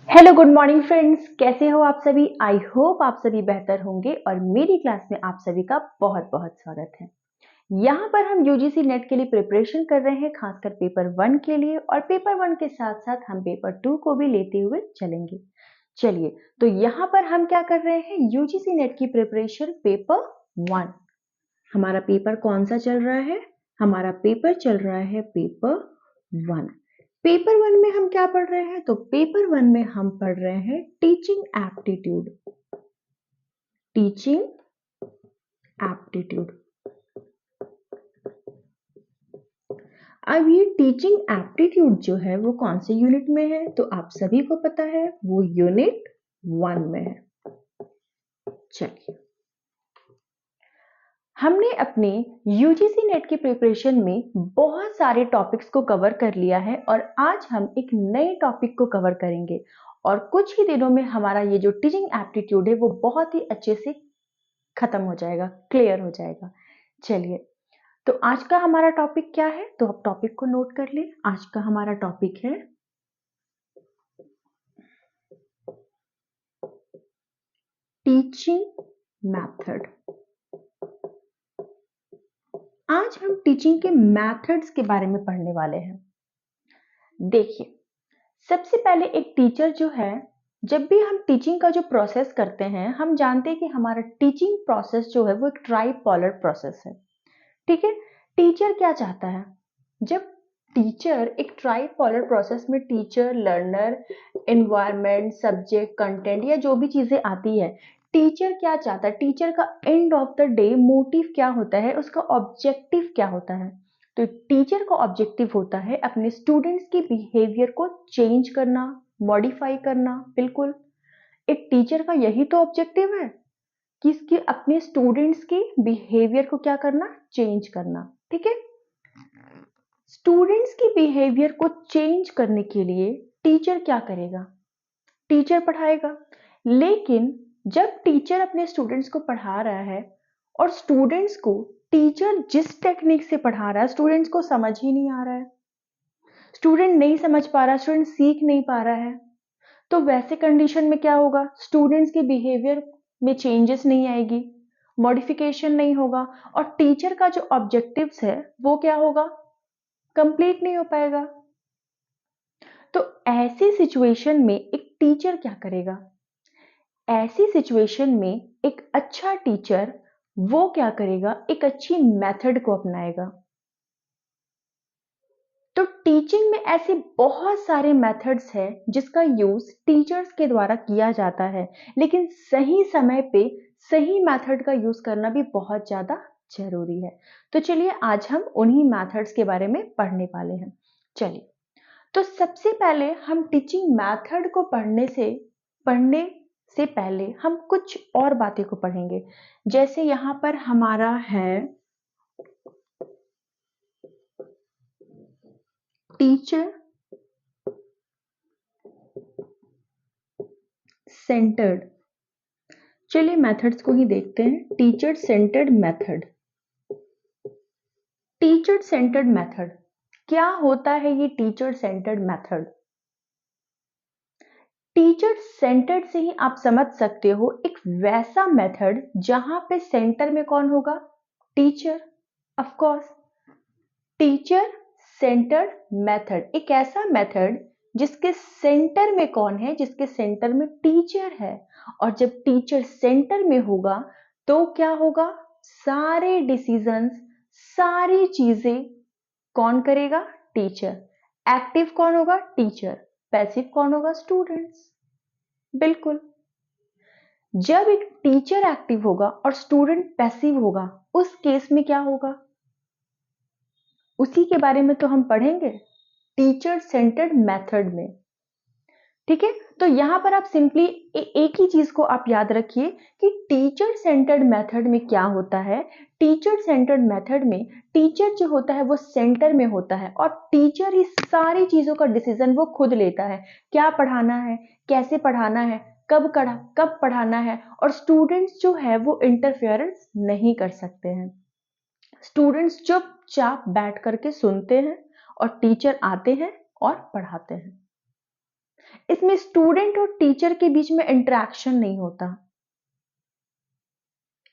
Hello good morning friends, कैसे हो आप सभी। आई होप आप सभी बेहतर होंगे और मेरी क्लास में आप सभी का बहुत बहुत स्वागत है। यहाँ पर हम यूजीसी नेट के लिए प्रिपरेशन कर रहे हैं, खासकर पेपर 1 के लिए, और पेपर 1 के साथ साथ हम पेपर 2 को भी लेते हुए चलेंगे। चलिए, तो यहाँ पर हम क्या कर रहे हैं, यूजीसी नेट की प्रिपरेशन पेपर 1। हमारा पेपर कौन सा चल रहा है, हमारा पेपर चल रहा है पेपर 1। पेपर 1 में हम क्या पढ़ रहे हैं, तो पेपर 1 में हम पढ़ रहे हैं टीचिंग एप्टीट्यूड। Teaching aptitude. अब ये टीचिंग एप्टीट्यूड जो है वो कौन से यूनिट में है, तो आप सभी को पता है वो यूनिट 1 में है। चलिए, हमने अपने यूजीसी नेट की प्रिपरेशन में बहुत सारे टॉपिक्स को कवर कर लिया है और आज हम एक नए टॉपिक को कवर करेंगे और कुछ ही दिनों में हमारा ये जो टीचिंग एप्टीट्यूड है वो बहुत ही अच्छे से खत्म हो जाएगा, क्लियर हो जाएगा। चलिए, तो आज का हमारा टॉपिक क्या है, तो आप टॉपिक को नोट कर ले। आज का हमारा टॉपिक है टीचिंग मेथड। आज हम टीचिंग के मेथड्स के बारे में पढ़ने वाले हैं। देखिए, सबसे पहले एक टीचर जो है, जब भी हम टीचिंग का जो प्रोसेस करते हैं, हम जानते हैं कि हमारा टीचिंग प्रोसेस जो है वो एक ट्राइपोलर प्रोसेस है। ठीक है, टीचर क्या चाहता है, जब टीचर एक ट्राइपोलर प्रोसेस में teacher, learner, environment, subject, content या जो भी चीजें आती है, टीचर क्या चाहता है, टीचर का end of the day motive क्या होता है, उसका ऑब्जेक्टिव क्या होता है। तो टीचर का ऑब्जेक्टिव होता है अपने स्टूडेंट्स के बिहेवियर को चेंज करना, मॉडिफाई करना। बिल्कुल, एक टीचर का यही तो ऑब्जेक्टिव है कि इसके अपने स्टूडेंट्स के बिहेवियर को क्या करना, चेंज करना। ठीक है, स्टूडेंट्स के बिहेवियर को चेंज करने के लिए टीचर क्या करेगा, टीचर पढ़ाएगा। लेकिन जब टीचर अपने स्टूडेंट्स को पढ़ा रहा है और स्टूडेंट्स को टीचर जिस टेक्निक से पढ़ा रहा है स्टूडेंट्स को समझ ही नहीं आ रहा है, स्टूडेंट नहीं समझ पा रहा, स्टूडेंट सीख नहीं पा रहा है, तो वैसे कंडीशन में क्या होगा, स्टूडेंट्स के बिहेवियर में चेंजेस नहीं आएगी, मॉडिफिकेशन नहीं होगा और टीचर का जो ऑब्जेक्टिव्स है वो क्या होगा, कंप्लीट नहीं हो पाएगा। तो ऐसी सिचुएशन में एक टीचर क्या करेगा, ऐसी सिचुएशन में एक अच्छा टीचर वो क्या करेगा, एक अच्छी मेथड को अपनाएगा। तो टीचिंग में ऐसे बहुत सारे मेथड्स हैं जिसका यूज टीचर्स के द्वारा किया जाता है, लेकिन सही समय पे सही मेथड का यूज करना भी बहुत ज्यादा जरूरी है। तो चलिए, आज हम उन्हीं मेथड्स के बारे में पढ़ने वाले हैं। चलिए, तो सबसे पहले हम टीचिंग मेथड को पढ़ने से पहले हम कुछ और बातें को पढ़ेंगे। जैसे यहाँ पर हमारा है टीचर सेंटर्ड। चलिए मेथड्स को ही देखते हैं। Teacher centred method. Teacher centred method क्या होता है, ये teacher centred method. Teacher centred से ही आप समझ सकते हो एक वैसा मेथड जहां पे सेंटर में कौन होगा, teacher. Of course, teacher centred method एक ऐसा मेथड जिसके सेंटर में कौन है, जिसके सेंटर में टीचर है। और जब टीचर सेंटर में होगा तो क्या होगा, सारे डिसीजंस, सारी चीजें कौन करेगा, टीचर। एक्टिव कौन होगा, टीचर। पैसिव कौन होगा, स्टूडेंट्स। बिल्कुल, जब एक टीचर एक्टिव होगा और स्टूडेंट पैसिव होगा उस केस में क्या होगा, उसी के बारे में तो हम पढ़ेंगे टीचर सेंटर्ड मेथड में। ठीक है, तो यहां पर आप सिंपली एक ही चीज को आप याद रखिए कि टीचर सेंटर्ड मेथड में क्या होता है। टीचर सेंटर्ड मेथड में टीचर जो होता है वो सेंटर में होता है और टीचर ही सारी चीजों का डिसीजन वो खुद लेता है, क्या पढ़ाना है, कैसे पढ़ाना है, कब पढ़ाना है, और स्टूडेंट्स जो है वो इंटरफेरेंस नहीं कर सकते हैं। स्टूडेंट्स चुपचाप बैठ करके सुनते हैं और टीचर आते हैं और पढ़ाते हैं। इसमें स्टूडेंट और टीचर के बीच में इंटरेक्शन नहीं होता।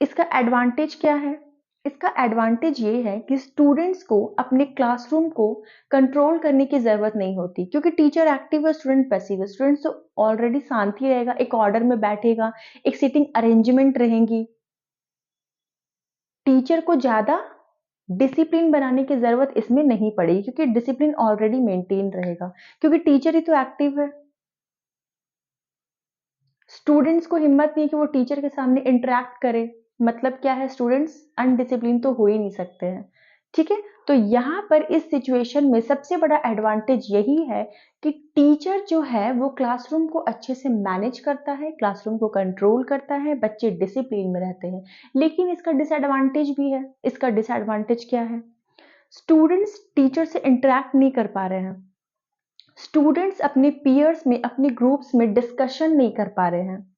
इसका एडवांटेज क्या है? इसका एडवांटेज ये है कि स्टूडेंट्स को अपने क्लासरूम को कंट्रोल करने की जरूरत नहीं होती, क्योंकि टीचर एक्टिव है, स्टूडेंट पैसिव है। स्टूडेंट तो ऑलरेडी शांति रहेगा, एक ऑर्डर में बैठेगा, एक सीटिंग अरेंजमेंट रहेंगी। टीचर को ज्यादा डिसिप्लिन बनाने की जरूरत इसमें नहीं पड़ेगी, क्योंकि डिसिप्लिन ऑलरेडी मेंटेन रहेगा, क्योंकि टीचर ही तो एक्टिव है। स्टूडेंट्स को हिम्मत नहीं कि वो टीचर के सामने इंटरेक्ट करे, मतलब क्या है, स्टूडेंट्स अनडिसिप्लिन तो हो ही नहीं सकते हैं। ठीक है, तो यहाँ पर इस सिचुएशन में सबसे बड़ा एडवांटेज यही है कि टीचर जो है वो क्लासरूम को अच्छे से मैनेज करता है, क्लासरूम को कंट्रोल करता है, बच्चे डिसिप्लिन में रहते हैं। लेकिन इसका डिसएडवांटेज भी है। इसका डिसएडवांटेज क्या है? स्टूडेंट्स टीचर से इंटरेक्ट नहीं कर पा रहे हैं। स्टूडेंट्स अपने पीयर्स में, अपने ग्रुप्स में डिस्कशन नहीं कर पा रहे हैं।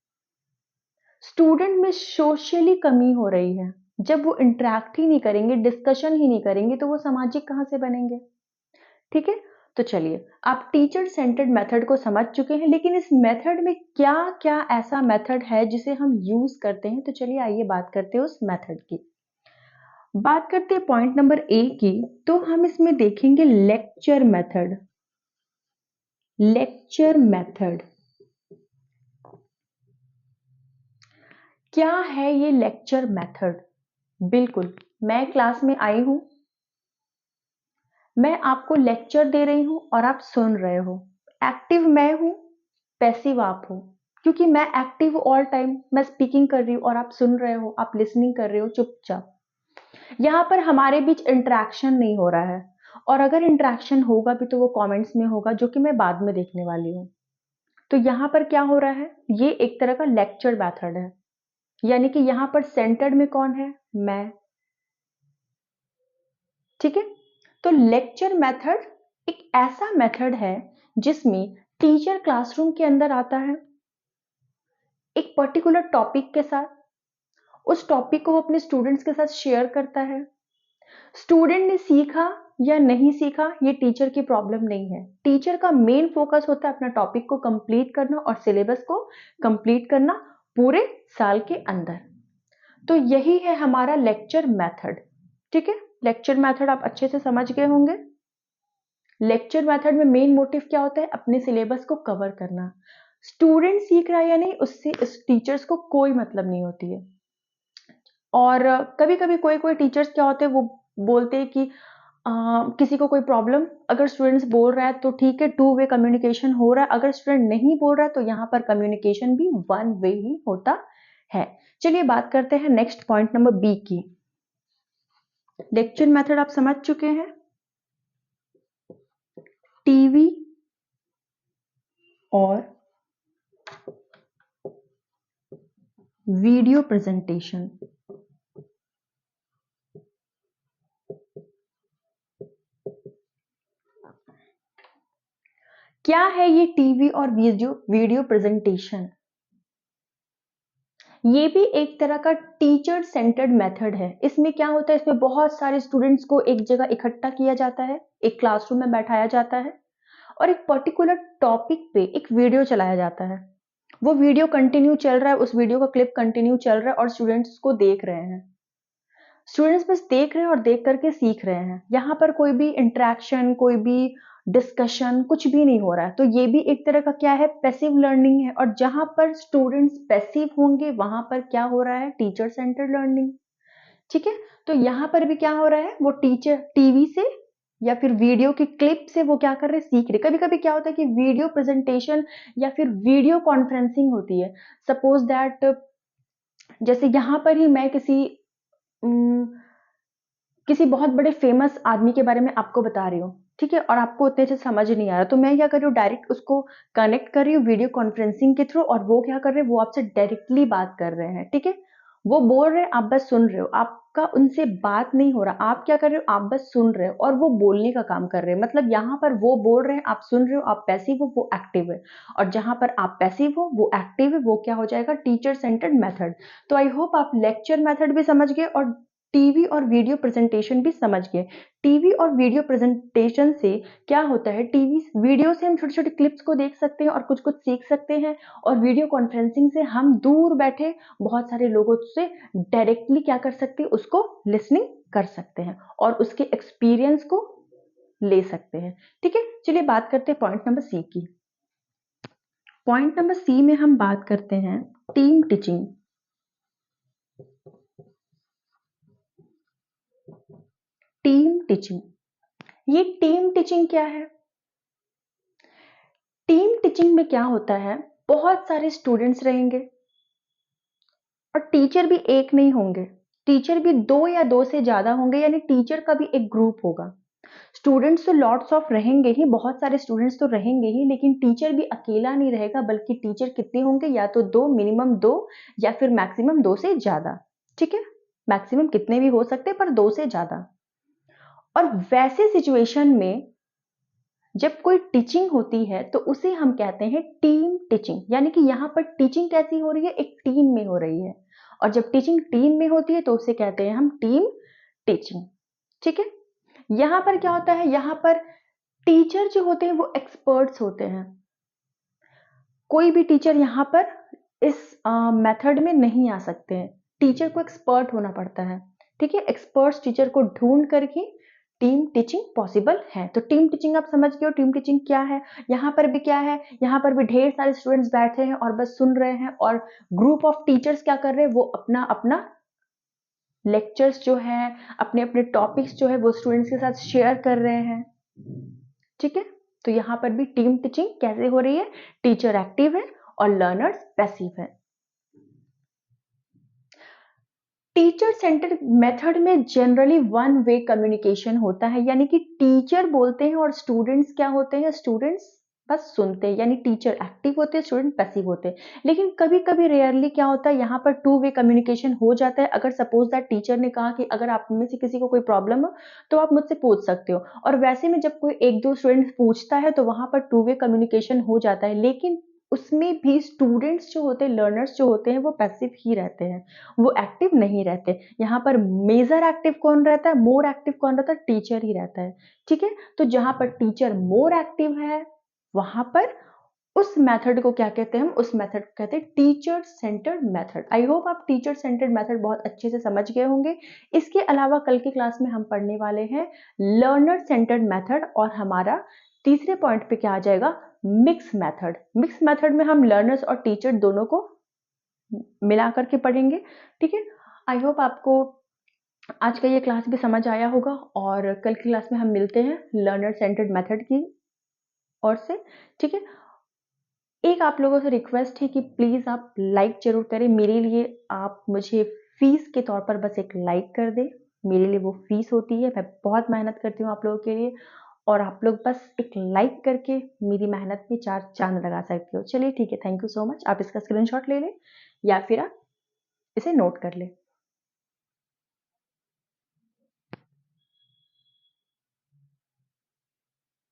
स्टूडेंट में सोशली कमी हो रही है। जब वो इंटरेक्ट ही नहीं करेंगे, डिस्कशन ही नहीं करेंगे, तो वो सामाजिक कहां से बनेंगे? ठीक है, तो चलिए, आप टीचर सेंटर्ड मेथड को समझ चुके हैं, लेकिन इस मेथड में क्या क्या ऐसा मेथड है जिसे हम यूज करते हैं? तो चलिए आइए बात करते हैं उस मेथड की। बात करते हैं पॉइंट नंबर ए की, तो हम इसमें देखेंगे लेक्चर मेथड। लेक्चर मेथड क्या है? ये लेक्चर मेथड, बिल्कुल, मैं क्लास में आई हूं, मैं आपको लेक्चर दे रही हूं और आप सुन रहे हो। एक्टिव मैं हूं, पैसिव आप हो, क्योंकि मैं एक्टिव ऑल टाइम, मैं स्पीकिंग कर रही हूं और आप सुन रहे हो, आप लिसनिंग कर रहे हो चुपचाप। यहाँ पर हमारे बीच इंटरेक्शन नहीं हो रहा है, और अगर इंटरेक्शन होगा भी तो वो कमेंट्स में होगा, जो कि मैं बाद में देखने वाली हूँ। तो यहाँ पर क्या हो रहा है? ये एक तरह का लेक्चर मेथड है, यानी कि यहाँ पर सेंटर्ड में कौन है? मैं। ठीक है, तो लेक्चर मेथड एक ऐसा मेथड है जिसमें टीचर क्लासरूम के अंदर आता है एक पर्टिकुलर टॉपिक के साथ, उस टॉपिक को वो अपने स्टूडेंट्स के साथ शेयर करता है। स्टूडेंट ने सीखा या नहीं सीखा, ये टीचर की प्रॉब्लम नहीं है। टीचर का मेन फोकस होता है अपना टॉपिक को कंप्लीट करना और सिलेबस को कंप्लीट करना पूरे साल के अंदर। तो यही है हमारा लेक्चर मेथड। ठीक है, लेक्चर मेथड आप अच्छे से समझ गए होंगे। लेक्चर मेथड में मेन मोटिव क्या होता है? अपने सिलेबस को कवर करना। स्टूडेंट सीख रहा है या नहीं, उससे इस टीचर्स को कोई मतलब नहीं होती है। और कभी कभी कोई कोई टीचर्स क्या होते हैं, वो बोलते हैं कि किसी को कोई प्रॉब्लम, अगर स्टूडेंट्स बोल रहा है तो ठीक है, टू वे कम्युनिकेशन हो रहा है, अगर स्टूडेंट नहीं बोल रहा है तो यहाँ पर कम्युनिकेशन भी वन वे ही होता है। चलिए बात करते हैं नेक्स्ट पॉइंट नंबर बी की। लेक्चर मेथड आप समझ चुके हैं। टीवी और वीडियो प्रेजेंटेशन। क्या है ये टीवी और वीडियो वीडियो प्रेजेंटेशन? ये भी एक तरह का टीचर सेंटर्ड मेथड है। इसमें क्या होता है? इसमें बहुत सारे स्टूडेंट्स को एक जगह इकट्ठा किया जाता है, एक क्लासरूम में बैठाया जाता है और एक पर्टिकुलर टॉपिक पे एक वीडियो चलाया जाता है। वो वीडियो कंटिन्यू चल रहा है, उस वीडियो का क्लिप कंटिन्यू चल रहा है और स्टूडेंट्स उसको देख रहे हैं। स्टूडेंट्स बस देख रहे हैं और देख करके सीख रहे हैं। यहाँ पर कोई भी इंटरेक्शन, कोई भी डिस्कशन, कुछ भी नहीं हो रहा है। तो ये भी एक तरह का क्या है? पैसिव लर्निंग है। और जहां पर स्टूडेंट्स पैसिव होंगे वहां पर क्या हो रहा है? Teacher centred learning. ठीक है, तो यहाँ पर भी क्या हो रहा है? वो टीचर टीवी से या फिर वीडियो की क्लिप से वो क्या कर रहे हैं? सीख रहे। कभी कभी क्या होता है कि वीडियो प्रेजेंटेशन या फिर वीडियो कॉन्फ्रेंसिंग होती है। सपोज दैट, जैसे यहाँ पर ही मैं उम, किसी बहुत बड़े फेमस आदमी के बारे में आपको बता रही हूँ, ठीक है, और आपको उतने से समझ नहीं आ रहा, तो मैं क्या कर रही हूँ? डायरेक्ट उसको कनेक्ट कर रही हूँ वीडियो कॉन्फ्रेंसिंग के थ्रू, और वो क्या कर रहे हैं? वो आपसे डायरेक्टली बात कर रहे हैं। ठीक है, वो बोल रहे हैं, आप बस सुन रहे हो, आपका उनसे बात नहीं हो रहा, आप क्या कर रहे हो? आप बस सुन रहे हो और वो बोलने का काम कर रहे हैं। मतलब यहाँ पर वो बोल रहे हैं, आप सुन रहे हो, आप पैसिव हो, वो एक्टिव है। और जहां पर आप पैसिव हो, वो एक्टिव है, वो क्या हो जाएगा? Teacher centred method. तो आई होप आप लेक्चर मेथड भी समझ गए और टीवी और वीडियो प्रेजेंटेशन भी समझ गए। टीवी और वीडियो प्रेजेंटेशन से क्या होता है, टीवी वीडियो से हम छोटे-छोटे क्लिप्स को देख सकते हैं और कुछ-कुछ सीख सकते हैं, और वीडियो कॉन्फ्रेंसिंग से हम दूर बैठे बहुत सारे लोगों से डायरेक्टली क्या कर सकते हैं, उसको लिसनिंग कर सकते हैं और उसके एक्सपीरियंस को ले सकते हैं। ठीक है, चलिए बात करते हैं पॉइंट नंबर सी की। पॉइंट नंबर सी में हम बात करते हैं टीम टीचिंग। टीम टीचिंग, ये टीम टीचिंग क्या है? टीम टीचिंग में क्या होता है, बहुत सारे स्टूडेंट्स रहेंगे और टीचर भी एक नहीं होंगे, टीचर भी 2 या 2 से ज़्यादा होंगे, यानी टीचर का भी एक ग्रुप होगा। स्टूडेंट्स तो लॉट्स ऑफ रहेंगे ही, बहुत सारे स्टूडेंट्स तो रहेंगे ही, लेकिन टीचर भी अकेला नहीं रहेगा, बल्कि टीचर कितने होंगे, या तो 2, मिनिमम 2 या फिर मैक्सिमम 2 से ज़्यादा। ठीक है? मैक्सिमम कितने भी हो सकते हैं, पर 2 से ज़्यादा। और वैसे सिचुएशन में जब कोई टीचिंग होती है तो उसे हम कहते हैं टीम टीचिंग, यानी कि यहाँ पर टीचिंग कैसी हो रही है, एक टीम में हो रही है। और जब टीचिंग टीम में होती है तो उसे कहते हैं हम टीम टीचिंग। ठीक है, यहाँ पर क्या होता है, यहाँ पर टीचर जो होते हैं वो एक्सपर्ट्स होते हैं। कोई भी टीचर यहाँ पर इस मेथड में नहीं आ सकते हैं, टीचर को एक्सपर्ट होना पड़ता है। ठीक है, एक्सपर्ट्स टीचर को ढूंढ करके टीम टीचिंग पॉसिबल है। तो टीम टीचिंग आप समझ गए हो, टीम टीचिंग क्या है। यहाँ पर भी क्या है, यहाँ पर भी ढेर सारे स्टूडेंट्स बैठे हैं और बस सुन रहे हैं, और ग्रुप ऑफ टीचर्स क्या कर रहे हैं, वो अपना अपना लेक्चर्स जो है, अपने अपने टॉपिक्स जो है वो स्टूडेंट्स के साथ शेयर कर रहे हैं। ठीक है, तो यहाँ पर भी टीम टीचिंग कैसे हो रही है, टीचर एक्टिव है और लर्नर्स पैसिव है। टीचर सेंटर्ड मेथड में जनरली वन वे कम्युनिकेशन होता है, यानी कि टीचर बोलते हैं और स्टूडेंट्स क्या होते हैं, स्टूडेंट्स बस सुनते हैं, यानी टीचर एक्टिव होते हैं, स्टूडेंट पैसिव होते हैं। लेकिन कभी कभी रेयरली क्या होता है, यहाँ पर टू वे कम्युनिकेशन हो जाता है। अगर सपोज दैट टीचर ने कहा कि अगर आप में से किसी को कोई प्रॉब्लम हो तो आप मुझसे पूछ सकते हो, और वैसे में जब कोई एक दो स्टूडेंट पूछता है तो वहां पर टू वे कम्युनिकेशन हो जाता है, लेकिन उसमें भी स्टूडेंट्स जो होते हैं, लर्नर्स जो होते हैं, वो पैसिव ही रहते हैं, वो एक्टिव नहीं रहते। यहाँ पर मेजर एक्टिव कौन रहता है, मोर एक्टिव कौन रहता है, टीचर ही रहता है। ठीक है, तो जहां पर टीचर मोर एक्टिव है वहां पर उस मेथड को क्या कहते हैं, हम उस मेथड को कहते हैं teacher centred method. I hope आप टीचर सेंटर्ड मेथड बहुत अच्छे से समझ गए होंगे। इसके अलावा कल की क्लास में हम पढ़ने वाले हैं लर्नर सेंटर्ड मेथड, और हमारा तीसरे पॉइंट पे क्या आ जाएगा, मिक्स मेथड। मिक्स मेथड में हम लर्नर्स और टीचर दोनों को मिला करके पढ़ेंगे। ठीक है, आई होप आपको आज का ये क्लास भी समझ आया होगा, और कल की क्लास में हम मिलते हैं लर्नर सेंटर्ड मेथड की ओर से। ठीक है, एक आप लोगों से रिक्वेस्ट है कि प्लीज आप लाइक जरूर करें मेरे लिए। आप मुझे फीस के तौर पर बस एक लाइक कर दें, मेरे लिए वो फीस होती है। मैं बहुत मेहनत करती हूँ आप लोगों के लिए, और आप लोग बस एक लाइक करके मेरी मेहनत में 4 चांद लगा सकते हो। चलिए ठीक है, थैंक यू सो मच। आप इसका स्क्रीनशॉट ले लें या फिर आप इसे नोट कर लें।